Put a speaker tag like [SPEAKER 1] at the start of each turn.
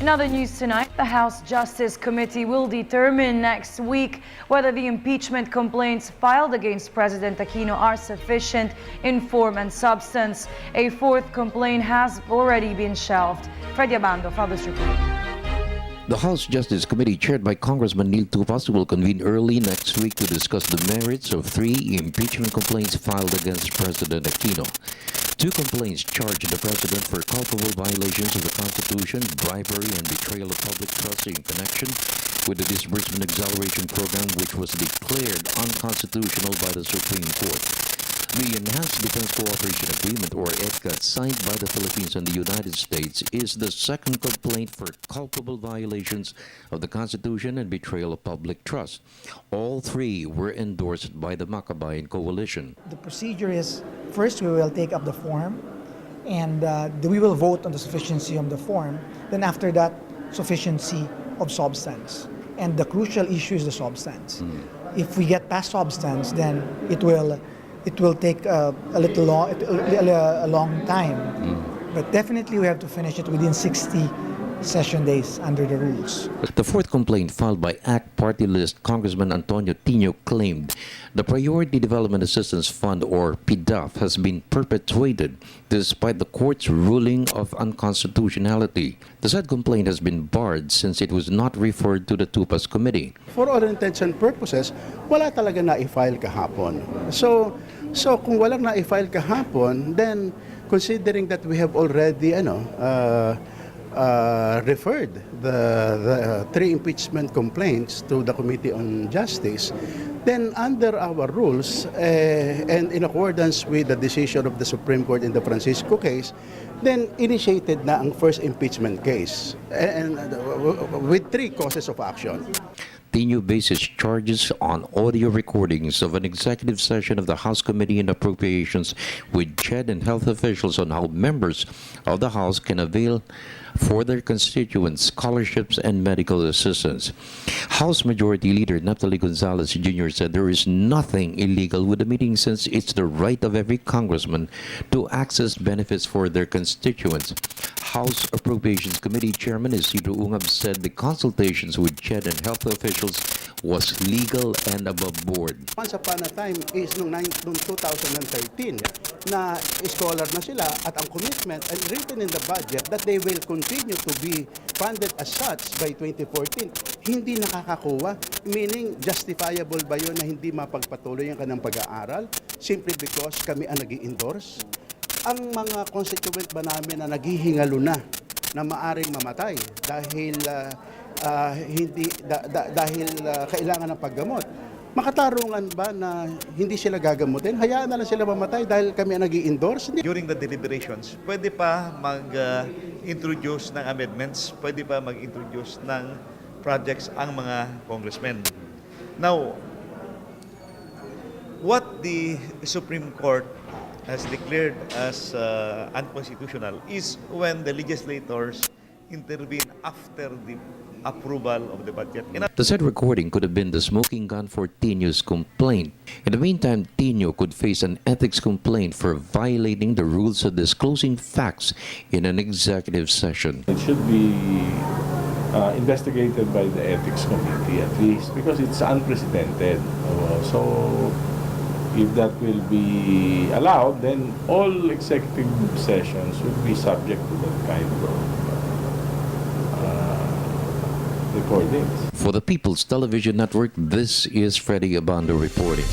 [SPEAKER 1] In other news tonight, the House Justice Committee will determine next week whether the impeachment complaints filed against President Aquino are sufficient in form and substance. A fourth complaint has already been shelved. Freddie Abando for this report.
[SPEAKER 2] The House Justice Committee, chaired by Congressman Neil Tupas, will convene early next week to discuss the merits of 3 impeachment complaints filed against President Aquino. 2 complaints charge the President for culpable violations of the Constitution, bribery, and betrayal of public trust in connection with the Disbursement Acceleration Program, which was declared unconstitutional by the Supreme Court. The Enhanced Defense Cooperation Agreement, or EDCA, signed by the Philippines and the United States, is the second complaint for culpable violations of the Constitution and betrayal of public trust. All 3 were endorsed by the Makabayan Coalition.
[SPEAKER 3] The procedure is, first we will take up the form, and we will vote on the sufficiency of the form. Then after that, sufficiency of substance. And the crucial issue is the substance. If we get past substance, then it will take a long time. But definitely we have to finish it within 60 session days under the rules.
[SPEAKER 2] The fourth complaint, filed by ACT Party List Congressman Antonio Tino, claimed the Priority Development Assistance Fund, or PDAF, has been perpetuated despite the court's ruling of unconstitutionality. The said complaint has been barred since it was not referred to the Tupas Committee.
[SPEAKER 4] For all intents and purposes, wala talaga na-i-file kahapon. So kung walang na-i-file kahapon, then considering that we have already referred the 3 impeachment complaints to the Committee on Justice, then under our rules and in accordance with the decision of the Supreme Court in the Francisco case, then initiated na ang first impeachment case and with 3 causes of action.
[SPEAKER 2] Tino bases charges on audio recordings of an executive session of the House Committee on Appropriations with CHED and health officials on how members of the House can avail for their constituents scholarships and medical assistance. House Majority Leader Naphtali Gonzalez Jr. said there is nothing illegal with the meeting since it's the right of every congressman to access benefits for their constituents. House Appropriations Committee Chairman Isidro Ungab said the consultations with CHED and health officials was legal and above board.
[SPEAKER 4] Once upon a time is noong 2013 na scholar na sila at ang commitment and written in the budget that they will continue to be funded as such by 2014. Hindi nakakakuha, meaning justifiable ba yun na hindi mapagpatuloy ang kanang pag-aaral simply because kami ang nag-i-endorse? Ang mga constituent ba namin na naghihingalo na maaring mamatay dahil dahil kailangan ng paggamot, makatarungan ba na hindi sila gagamutin? Hayaan na lang sila mamatay dahil kami ang nag-i-endorse?
[SPEAKER 5] During the deliberations, pwede pa mag-introduce ng amendments, pwede pa mag-introduce ng projects ang mga congressmen. Now, what the Supreme Court has declared as unconstitutional is when the legislators intervene after the approval of the budget.
[SPEAKER 2] The said recording could have been the smoking gun for Tino's complaint. In the meantime, Tino could face an ethics complaint for violating the rules of disclosing facts in an executive session.
[SPEAKER 6] It should be investigated by the ethics committee at least because it's unprecedented. So if that will be allowed, then all executive sessions will be subject to that kind of recordings.
[SPEAKER 2] For the People's Television Network, this is Freddie Abando reporting.